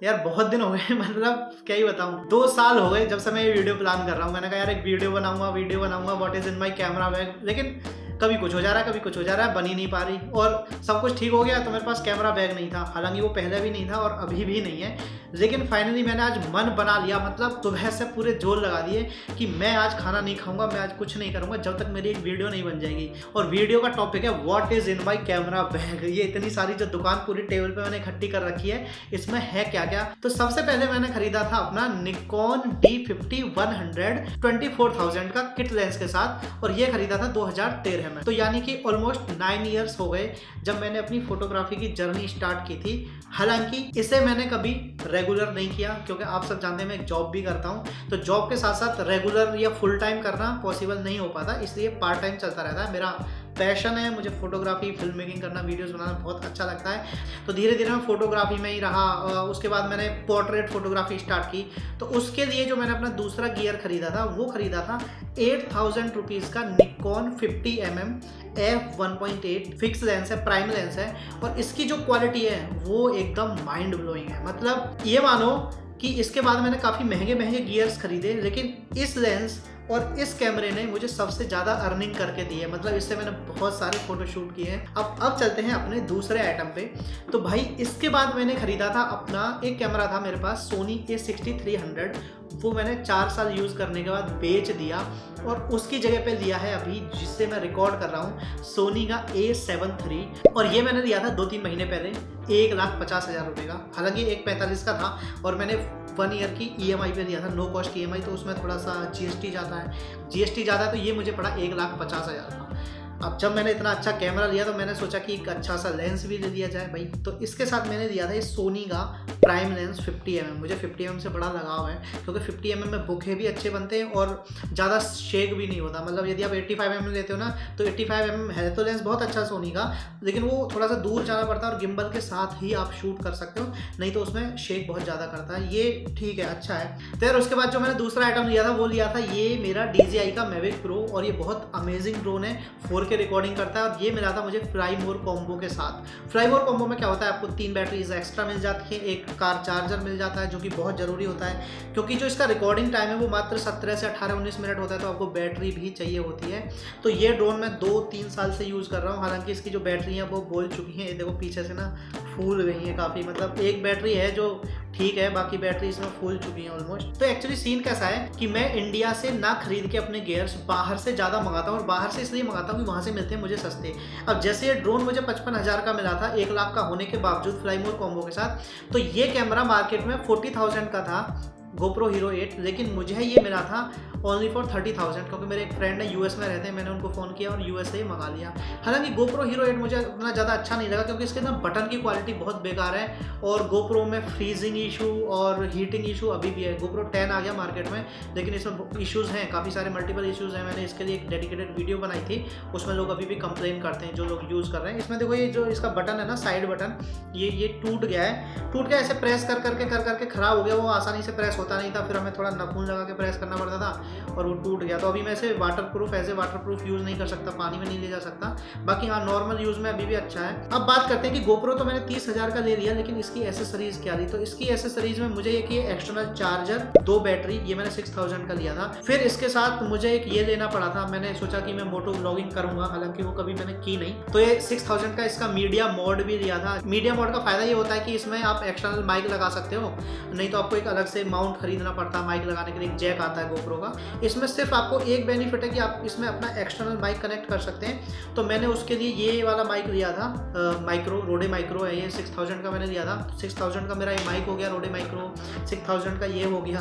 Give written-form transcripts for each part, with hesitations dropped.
यार बहुत दिन हो गए मतलब क्या ही बताऊं, 2 साल हो गए जब से मैं ये वीडियो प्लान कर रहा हूँ। मैंने कहा यार एक वीडियो बनाऊंगा what is in my camera bag, लेकिन कभी कुछ हो जा रहा है, कभी कुछ हो जा रहा है, बन ही नहीं पा रही। और सब कुछ ठीक हो गया तो मेरे पास कैमरा बैग नहीं था, हालांकि वो पहले भी नहीं था और अभी भी नहीं है। लेकिन फाइनली मैंने आज मन बना लिया, मतलब सुबह से पूरे जोर लगा दिए कि मैं आज खाना नहीं खाऊंगा, मैं आज कुछ नहीं करूंगा जब तक मेरी एक वीडियो नहीं बन जाएगी। और वीडियो का टॉपिक है what is in my camera bag. ये इतनी सारी जो दुकान पूरी टेबल पे मैंने इकट्ठी कर रखी है, इसमें है क्या क्या। तो सबसे पहले मैंने खरीदा था अपना निकॉन D50-100 24,000 का किट लेंस के साथ, और ये खरीदा था 2013 में। तो यानी कि ऑलमोस्ट 9 ईयर्स हो गए जब मैंने अपनी फोटोग्राफी की जर्नी स्टार्ट की थी। हालांकि इसे मैंने कभी रेगुलर नहीं किया, क्योंकि आप सब जानते हैं मैं एक जॉब भी करता हूँ, तो जॉब के साथ साथ रेगुलर या फुल टाइम करना पॉसिबल नहीं हो पाता, इसलिए पार्ट टाइम चलता रहता है। मेरा पैशन है, मुझे फोटोग्राफी, फिल्म मेकिंग करना, वीडियोस बनाना बहुत अच्छा लगता है। तो धीरे धीरे मैं फोटोग्राफी में ही रहा। उसके बाद मैंने पोर्ट्रेट फोटोग्राफी स्टार्ट की, तो उसके लिए जो मैंने अपना दूसरा गियर खरीदा था वो खरीदा था 8,000 रुपीज़ का Nikon 50mm f1.8 fix lens है, प्राइम लेंस है। और इसकी जो क्वालिटी है वो एकदम माइंड ब्लोइंग है। मतलब ये मानो कि इसके बाद मैंने काफ़ी महंगे महंगे गियर्स खरीदे, लेकिन इस लेंस और इस कैमरे ने मुझे सबसे ज़्यादा अर्निंग करके दी है। मतलब इससे मैंने बहुत सारे फोटो शूट किए हैं। अब चलते हैं अपने दूसरे आइटम पे। तो भाई इसके बाद मैंने खरीदा था अपना एक कैमरा था मेरे पास, सोनी A6300। वो मैंने 4 साल यूज़ करने के बाद बेच दिया और उसकी जगह पे लिया है अभी जिससे मैं रिकॉर्ड कर रहा हूँ, सोनी का A7 III। और ये मैंने लिया था 2-3 महीने पहले 1,50,000 रुपये का। हालांकि 1,45,000 का था और मैंने 1 ईयर की EMI पे लिया था, नो कॉस्ट EMI। तो उसमें थोड़ा सा GST जाता है, GST ज़्यादा है, तो ये मुझे पड़ा 1,50,000 का। अब जब मैंने इतना अच्छा कैमरा लिया तो मैंने सोचा कि एक अच्छा सा लेंस भी ले लिया जाए भाई। तो इसके साथ मैंने लिया था ये सोनी का प्राइम लेंस 50mm। मुझे 50mm से बड़ा लगाव है, क्योंकि 50mm में बुके भी अच्छे बनते हैं और ज़्यादा शेक भी नहीं होता। मतलब यदि आप 85mm लेते हो ना, तो 85mm है तो लेंस बहुत अच्छा सोनी का, लेकिन वो थोड़ा सा दूर जाना पड़ता है और गिम्बल के साथ ही आप शूट कर सकते हो, नहीं तो उसमें शेक बहुत ज़्यादा करता है। ये ठीक है, अच्छा है। तो यार उसके बाद जो मैंने दूसरा आइटम लिया था वो लिया था ये मेरा DJI का Mavic Pro। और ये बहुत अमेजिंग ड्रोन है, 4K रिकॉर्डिंग करता है। और ये मिला था मुझे फ्लाई मोर कॉम्बो के साथ। फ्लाई मोर कॉम्बो में क्या होता है, आपको 3 बैटरीज एक्स्ट्रा मिल जाती है, एक कार चार्जर मिल जाता है, जो कि बहुत ज़रूरी होता है, क्योंकि जो इसका रिकॉर्डिंग टाइम है वो मात्र 17 से 18-19 मिनट होता है, तो आपको बैटरी भी चाहिए होती है। तो ये ड्रोन मैं 2-3 साल से यूज़ कर रहा हूँ। हालांकि इसकी जो बैटरी है वो बोल चुकी है, ये देखो पीछे से ना फूल गई है काफ़ी। मतलब एक बैटरी है जो ठीक है, बाकी बैटरी इसमें फूल चुकी है ऑलमोस्ट। तो एक्चुअली सीन कैसा है कि मैं इंडिया से ना खरीद के अपने गियर्स बाहर से ज़्यादा मंगाता हूँ, और बाहर से इसलिए मंगाता हूँ कि वहाँ से मिलते हैं मुझे सस्ते। अब जैसे ये ड्रोन मुझे 55,000 का मिला था 1 लाख का होने के बावजूद फ्लाई मोर कॉम्बो के साथ, तो ये कैमरा मार्केट में 40,000 का था, GoPro Hero 8, लेकिन मुझे ये मिला था ओनली फॉर 30,000, क्योंकि मेरे एक फ्रेंड है US में रहते हैं, मैंने उनको फ़ोन किया और US से ही मंगा लिया। हालांकि GoPro Hero 8 मुझे उतना ज़्यादा अच्छा नहीं लगा, क्योंकि इसके ना बटन की क्वालिटी बहुत बेकार है, और GoPro में फ्रीजिंग इशू और हीटिंग इशू अभी भी है। GoPro 10 आ गया मार्केट में, लेकिन इसमें इशूज़ हैं, काफ़ी सारे मल्टीपल इशूज़ हैं। मैंने इसके लिए एक डेडिकेटेड वीडियो बनाई थी, उसमें लोग अभी भी कंप्लेन करते हैं जो लोग यूज़ कर रहे हैं। इसमें देखो ये जो इसका बटन है ना, साइड बटन, ये टूट गया है, ऐसे प्रेस कर करके ख़राब हो गया। वो आसानी से प्रेस होता नहीं था, फिर हमें थोड़ा नखून लगा के प्रेस करना पड़ता था और वो टूट गया। तो अभी मैं इसे वाटरप्रूफ यूज़ नहीं कर सकता, पानी में नहीं ले जा सकता। बाकी हाँ, नॉर्मल यूज़ में अभी भी अच्छा है। अब बात करते हैं कि GoPro तो मैंने 30,000 का ले लिया, लेकिन इसकी एसेसरीज क्या ली। तो इसकी एसेसरीज में मुझे एक ये एक्सटर्नल चार्जर, 2 बैटरी, ये मैंने 6,000 का लिया था। फिर इसके साथ मुझे एक ये लेना पड़ा था, मैंने सोचा कि मैं मोटो व्लॉगिंग करूंगा, हालांकि वो कभी मैंने की नहीं, तो ये 6,000 का इसका मीडिया मोड भी लिया था। मीडिया मोड का फायदा ये होता है कि इसमें आप एक्सटर्नल माइक लगा सकते हो, नहीं तो आपको एक अलग से माउंट खरीदना पड़ता है। माइक लगाने के लिए एक जैक आता है GoPro का। इसमें सिर्फ आपको एक बेनिफिट है कि आप इसमें अपना एक्सटर्नल माइक कनेक्ट कर सकते हैं। तो मैंने उसके लिए ये वाला माइक लिया था, माइक्रो, रोडे माइक्रो है ये, 6,000 का मैंने लिया था। 6,000 का मेरा ये माइक हो गया, रोडे माइक्रो 6,000 का ये हो गया,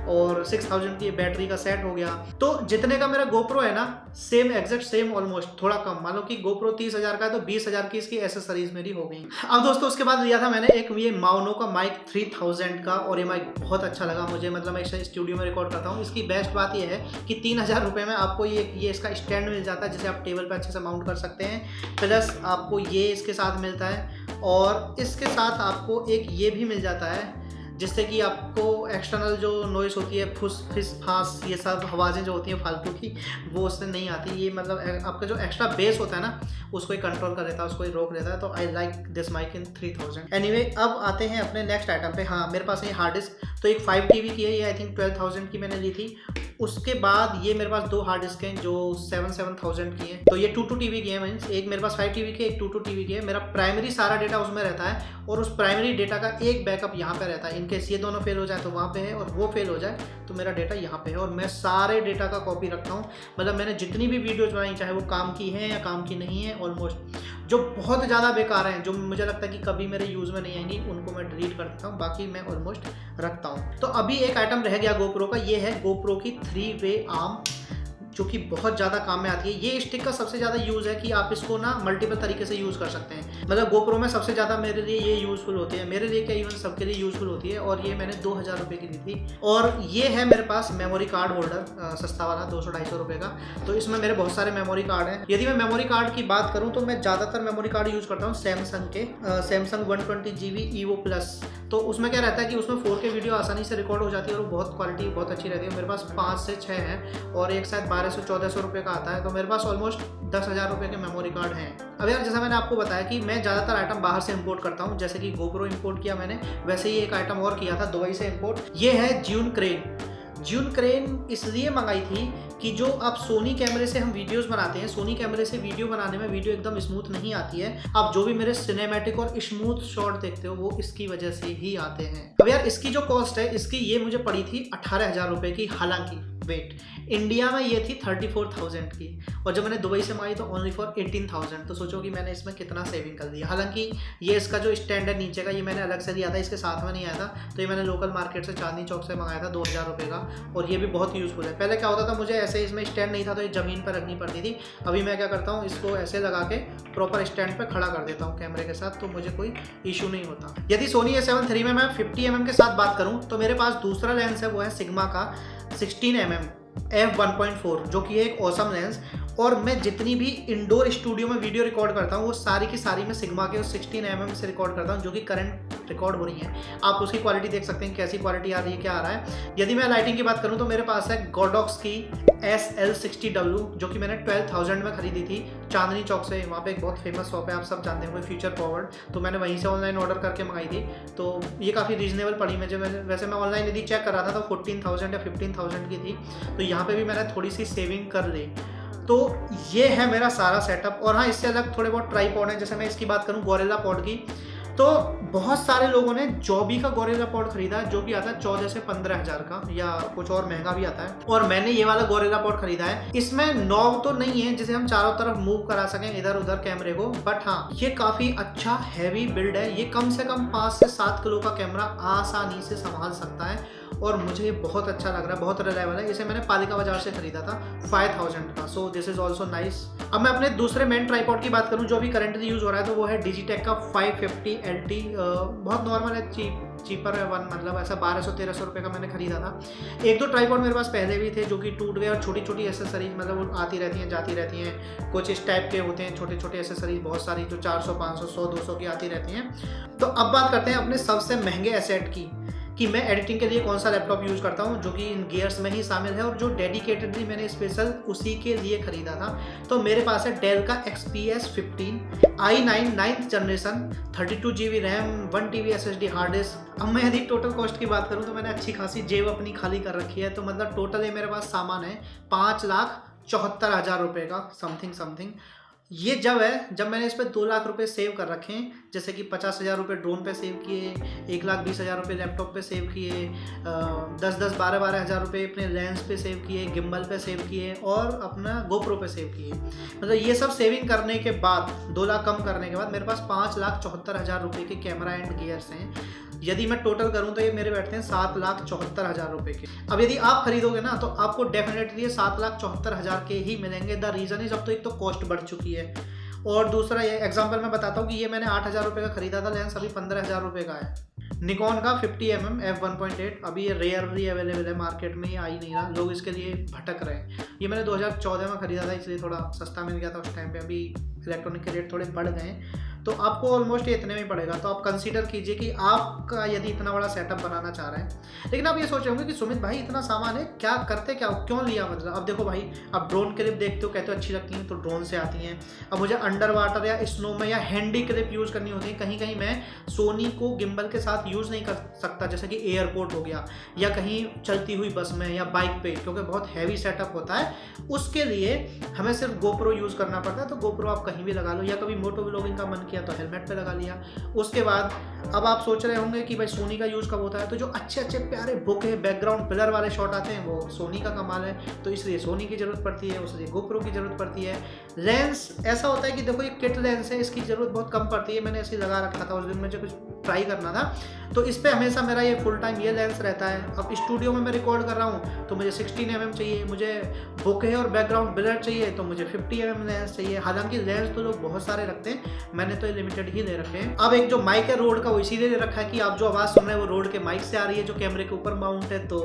और 6,000 की बैटरी का सेट हो गया। तो जितने का मेरा GoPro है ना, सेम एग्जैक्ट सेम ऑलमोस्ट, थोड़ा कम। मान लो कि GoPro 30,000 का है, तो 20,000 की इसकी एसेसरीज मेरी हो गई। अब दोस्तों उसके बाद लिया था मैंने एक ये माउनो का माइक 3000 का, और ये माइक बहुत अच्छा लगा मुझे। मतलब मैं इसे स्टूडियो में रिकॉर्ड करता हूँ। इसकी बेस्ट बात ये है कि 3,000 रुपये में आपको ये इसका स्टैंड मिल जाता है, जिसे आप टेबल पर अच्छे से माउंट कर सकते हैं। प्लस आपको ये इसके साथ मिलता है, और इसके साथ आपको एक ये भी मिल जाता है जिससे कि आपको एक्सटर्नल जो नॉइस होती है, फुस फिस फास, ये सब आवाज़ें जो होती हैं फालतू की, वो उससे नहीं आती। ये मतलब आपका जो एक्स्ट्रा बेस होता है ना, उसको ही कंट्रोल कर देता है, उसको ही रोक देता है। तो I like this mic in 3000। Anyway, अब आते हैं अपने नेक्स्ट आइटम पे। हाँ, मेरे पास है हार्ड डिस्क। तो एक 5 TB की है, ये आई थिंक 12,000 की मैंने ली थी। उसके बाद ये मेरे पास 2 हार्ड डिस्क हैं जो 7,000 की हैं। तो ये 2 TB की है, मीन्स एक मेरे पास 5 TB की, एक 2 TB की है। मेरा प्राइमरी सारा डेटा उसमें रहता है और उस प्राइमरी डेटा का एक बैकअप यहाँ पे रहता है। इनकेस ये दोनों फेल हो जाए तो वहाँ पे है, और वो फेल हो जाए तो मेरा डेटा यहाँ पे है। और मैं सारे डेटा का कॉपी रखता हूँ। मतलब मैंने जितनी भी वीडियोज बनाई, चाहे वो काम की है या काम की नहीं है, ऑलमोस्ट जो बहुत ज़्यादा बेकार हैं, जो मुझे लगता है कि कभी मेरे यूज़ में नहीं आएंगी, उनको मैं डिलीट कर देता हूँ। बाकी मैं ऑलमोस्ट रखता हूँ। तो अभी एक आइटम रह गया गोप्रो का। ये है गोप्रो की 3-वे आर्म, जो कि बहुत ज़्यादा काम में आती है। ये स्टिक का सबसे ज़्यादा यूज़ है कि आप इसको ना मल्टीपल तरीके से यूज़ कर सकते हैं। मतलब गोप्रो में सबसे ज़्यादा मेरे लिए ये यूज़फुल होती है, मेरे लिए क्या इवन सबके लिए यूज़फुल होती है। और ये मैंने 2000 रुपये की ली थी। और ये है मेरे पास मेमोरी कार्ड होल्डर, सस्ता वाला 200-250 रुपये का। तो इसमें मेरे बहुत सारे मेमोरी कार्ड हैं। यदि मैं मेमोरी कार्ड की बात करूँ तो मैं ज़्यादातर मेमोरी कार्ड यूज़ करता हूँ सैमसंग के, सैमसंग 120GB EVO प्लस। तो उसमें क्या रहता है कि उसमें 4K वीडियो आसानी से रिकॉर्ड हो जाती है और बहुत क्वालिटी बहुत अच्छी रहती है। मेरे पास 5 से 6 हैं और एक शायद 1200-1400 रुपये का आता है। तो मेरे पास ऑलमोस्ट 10,000 रुपये के मेमोरी कार्ड हैं। अब यार, जैसा मैंने आपको बताया कि मैं ज़्यादातर आइटम बाहर से इंपोर्ट करता हूँ, जैसे कि गोप्रो इंपोर्ट किया मैंने, वैसे ही एक आइटम और किया था दुबई से इंपोर्ट। ये है ज्यून क्रेन। ज्यून क्रेन इसलिए मंगाई थी कि जो आप सोनी कैमरे से हम वीडियोस बनाते हैं, सोनी कैमरे से वीडियो बनाने में वीडियो एकदम स्मूथ नहीं आती है। आप जो भी मेरे सिनेमैटिक और स्मूथ शॉट देखते हो वो इसकी वजह से ही आते हैं। अब यार, इसकी जो कॉस्ट है इसकी, ये मुझे पड़ी थी 18,000 रुपये की। हालांकि वेट, इंडिया में ये थी 34,000 की, और जब मैंने दुबई से मंगाई तो ओनली फॉर 18,000। तो सोचो कि मैंने इसमें कितना सेविंग कर दिया। हालांकि ये इसका जो स्टैंड है नीचे का, ये मैंने अलग से लिया था, इसके साथ में नहीं आया था। तो ये मैंने लोकल मार्केट से चांदनी चौक से मंगाया था 2000 रुपये का, और ये भी बहुत यूज़फुल है। पहले क्या होता था, मुझे ऐसे इसमें स्टैंड नहीं था तो ये ज़मीन पर रखनी पड़ती थी। अभी मैं क्या करता हूँ, इसको ऐसे लगा के प्रॉपर स्टैंड पर खड़ा कर देता हूँ कैमरे के साथ, तो मुझे कोई इशू नहीं होता। यदि सोनी A7 III में मैं 50mm के साथ बात करूँ तो मेरे पास दूसरा लेंस है, वो है सिग्मा का 16mm f1.4, जो कि एक ऑसम लेंस। और मैं जितनी भी इंडोर स्टूडियो में वीडियो रिकॉर्ड करता हूँ वो सारी की सारी मैं सिग्मा के 16mm से रिकॉर्ड करता हूँ, जो कि करंट रिकॉर्ड हो रही है। आप उसकी क्वालिटी देख सकते हैं, कैसी क्वालिटी आ रही है, क्या आ रहा है। यदि मैं लाइटिंग की बात करूँ तो मेरे पास है गोडॉक्स की SL60W, जो कि मैंने 12,000 में खरीदी थी चांदनी चौक से। वहाँ पे एक बहुत फेमस शॉप है, आप सब जानते होंगे, फ्यूचर फॉरवर्ड। तो मैंने वहीं से ऑनलाइन ऑर्डर करके मंगाई थी। तो ये काफ़ी रीजनेबल पड़ी मुझे। वैसे मैं ऑनलाइन यदि चेक कर रहा था तो 14,000 या 15,000 की थी। तो यहाँ पे भी मैंने थोड़ी सी सेविंग कर ली। तो ये है मेरा सारा सेटअप। और हाँ, इससे अलग थोड़े बहुत ट्राईपॉड हैं। जैसे मैं इसकी बात करूँ गोरिल्ला पॉड की, तो बहुत सारे लोगों ने जॉबी का गोरिल्ला पॉड खरीदा, जो कि आता है 14 से 15,000 का, या कुछ और महंगा भी आता है। और मैंने ये वाला गोरिल्ला पॉड खरीदा है। इसमें नॉब तो नहीं है जिसे हम चारों तरफ मूव करा सकें इधर उधर कैमरे को, बट हाँ, ये काफ़ी अच्छा हैवी बिल्ड है। ये कम से कम 5 से 7 किलो का कैमरा आसानी से संभाल सकता है, और मुझे ये बहुत अच्छा लग रहा है, बहुत रिलायबल है। इसे मैंने पालिका बाजार से खरीदा था 5,000 का। So this is also nice. अब मैं अपने दूसरे मेन ट्राईपॉड की बात करूँ जो भी करंटली यूज़ हो रहा है, तो वो है डिजिटेक का 550 LT। बहुत नॉर्मल है, चीपर है वन, मतलब ऐसा 1200-1300 रुपये का मैंने खरीदा था। एक दो ट्राईपॉड मेरे पास पहले भी थे जो कि टूट गए, और छोटी छोटी एसेसरीज मतलब वो आती रहती हैं जाती रहती हैं। कुछ इस टाइप के होते हैं छोटे छोटे एसेसरीज, बहुत सारी, जो 400, 500, 100, 200 की आती रहती हैं। तो अब बात करते हैं अपने सबसे महंगे एसेट की, कि मैं एडिटिंग के लिए कौन सा लैपटॉप यूज़ करता हूं, जो कि इन गियर्स में ही शामिल है और जो डेडिकेटेडली मैंने स्पेशल उसी के लिए खरीदा था। तो मेरे पास है डेल का XPS 15 i9 9th generation, 32GB RAM, 1TB SSD hard disk. अब मैं यदि टोटल कॉस्ट की बात करूं तो मैंने अच्छी खासी जेब अपनी खाली कर रखी है। तो मतलब टोटल ये मेरे पास सामान है 5,74,000 रुपये का, समथिंग। ये जब मैंने इस पर 2 लाख रुपए सेव कर रखे हैं, जैसे कि 50,000 रुपये ड्रोन पे सेव किए, 1,20,000 रुपये लैपटॉप पे सेव किए, 10-10, 12-12 हज़ार रुपये अपने लेंस पे सेव किए, गिम्बल पे सेव किए, और अपना गोप्रो पे सेव किए। मतलब ये सब सेविंग करने के बाद, 2 लाख कम करने के बाद मेरे पास 5,74,000 रुपये के कैमरा एंड गियर्स हैं। यदि मैं टोटल करूं तो ये मेरे बैठते हैं 7,74,000 रुपये के। अब यदि आप खरीदोगे ना तो आपको डेफिनेटली 7,74,000 के ही मिलेंगे। द रीज़न इज, अब तो एक तो कॉस्ट बढ़ चुकी है, और दूसरा ये एग्जांपल मैं बताता हूँ कि ये मैंने 8,000 रुपये का खरीदा था लेंस, अभी 15,000 रुपये का है। निकॉन का 50mm f1.8, अभी ये रेयरली अवेलेबल है मार्केट में, ये आ ही नहीं रहा, लोग इसके लिए भटक रहे हैं। ये मैंने 2014 में खरीदा था, इसलिए थोड़ा सस्ता मिल गया था उस टाइम पे। अभी इलेक्ट्रॉनिक के रेट थोड़े बढ़ गए हैं। तो आपको ऑलमोस्ट ये इतने में पड़ेगा। तो आप कंसीडर कीजिए कि आपका यदि इतना बड़ा सेटअप बनाना चाह रहे हैं। लेकिन आप ये सोच रहे होंगे कि सुमित भाई इतना सामान है, क्या करते क्या हो, क्यों लिया? मतलब अब देखो भाई, आप ड्रोन क्लिप देखते हो, कहते हो अच्छी लगती हैं, तो ड्रोन से आती हैं। अब मुझे अंडर वाटर या स्नो में या हैंडी क्लिप यूज़ करनी होती है, कहीं कहीं मैं सोनी को गिम्बल के साथ यूज़ नहीं कर सकता, जैसे कि एयरपोर्ट हो गया या कहीं चलती हुई बस में या बाइक पे, क्योंकि बहुत हैवी सेटअप होता है। उसके लिए हमें सिर्फ गोप्रो यूज़ करना पड़ता है। तो गोप्रो आप कहीं भी लगा लो, या कभी मोटो व्लॉगिंग का मन किया तो हेलमेट पे लगा लिया। उसके बाद अब आप सोच रहे होंगे कि भाई सोनी का यूज़ कब होता है, तो जो अच्छे अच्छे प्यारे बुके बैकग्राउंड पिलर वाले शॉट आते हैं वो सोनी का कमाल है, तो इसलिए सोनी की ज़रूरत पड़ती है, उसलिए गोप्रो की ज़रूरत पड़ती है। लेंस ऐसा होता है कि देखो ये किट लेंस है, इसकी ज़रूरत बहुत कम पड़ती है। मैंने ऐसे लगा रखा था उस दिन, मुझे कुछ ट्राई करना था, तो इस पर हमेशा मेरा ये फुल टाइम ये लेंस रहता है। अब स्टूडियो में मैं रिकॉर्ड कर रहा हूँ तो मुझे 16mm चाहिए, मुझे बुके और बैकग्राउंड ब्लर चाहिए तो मुझे 50mm लेंस चाहिए। हालांकि लेंस तो लोग बहुत सारे रखते हैं, मैंने तो लिमिटेड ही ले रखे हैं। अब एक जो माइक है रोड का, वो इसीलिए ले रखा है कि आप जो आवाज़ सुन रहे हैं वो रोड के माइक से आ रही है, जो कैमरे के ऊपर माउंट है, तो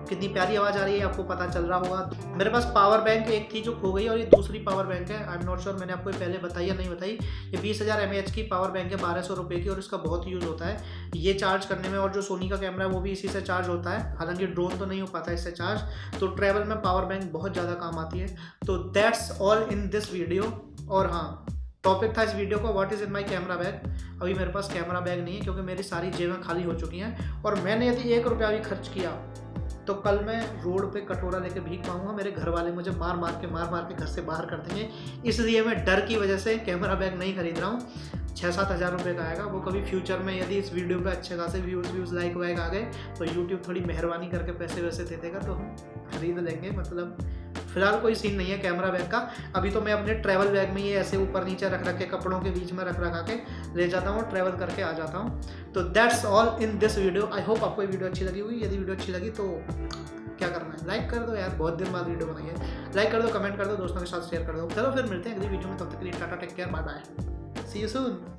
कितनी प्यारी आवाज़ आ रही है आपको पता चल रहा होगा। मेरे पास पावर बैंक एक थी जो खो गई, और ये दूसरी पावर बैंक है। आई एम नॉट श्योर मैंने आपको पहले बताई या नहीं बताई। ये 20,000 mAh की पावर बैंक है, 1200 रुपये की, और इसका बहुत यूज़ होता है ये चार्ज करने में। और जो सोनी का कैमरा है वो भी इसी से चार्ज होता है, हालांकि ड्रोन तो नहीं हो पाता इससे चार्ज। तो ट्रैवल में पावर बैंक बहुत ज़्यादा काम आती है। तो that's all in this video. और हाँ, टॉपिक था इस वीडियो का what is in my camera bag. अभी मेरे पास कैमरा बैग नहीं है क्योंकि मेरी सारी जेबें खाली हो चुकी हैं, और मैंने यदि 1 रुपया भी खर्च किया तो कल मैं रोड पे कटोरा लेके भीख मांगूंगा, मेरे घर वाले मुझे मार मार के घर से बाहर कर देंगे। इसलिए मैं डर की वजह से कैमरा बैग नहीं खरीद रहा हूँ। 6-7 हज़ार रुपये का आएगा, वो कभी फ्यूचर में यदि इस वीडियो पे अच्छे खासे व्यूज़ लाइक वाइक आ गए तो यूट्यूब थोड़ी मेहरबानी करके पैसे वैसे दे देगा तो हम खरीद लेंगे। मतलब फिलहाल कोई सीन नहीं है कैमरा बैग का। अभी तो मैं अपने ट्रैवल बैग में ये ऐसे ऊपर नीचे रख के कपड़ों के बीच में रख के ले जाता हूँ, ट्रैवल करके आ जाता हूँ। तो that's all in this video. I hope आपको ये वीडियो अच्छी लगी होगी। यदि वीडियो अच्छी लगी तो क्या करना है, लाइक कर दो यार, बहुत दिन बाद वीडियो बनाई है। लाइक कर दो, कमेंट कर दो, दोस्तों के साथ शेयर कर दो। चलो फिर मिलते हैं अगली वीडियो में, तब तक के लिए tata, take care, bye bye, see you soon.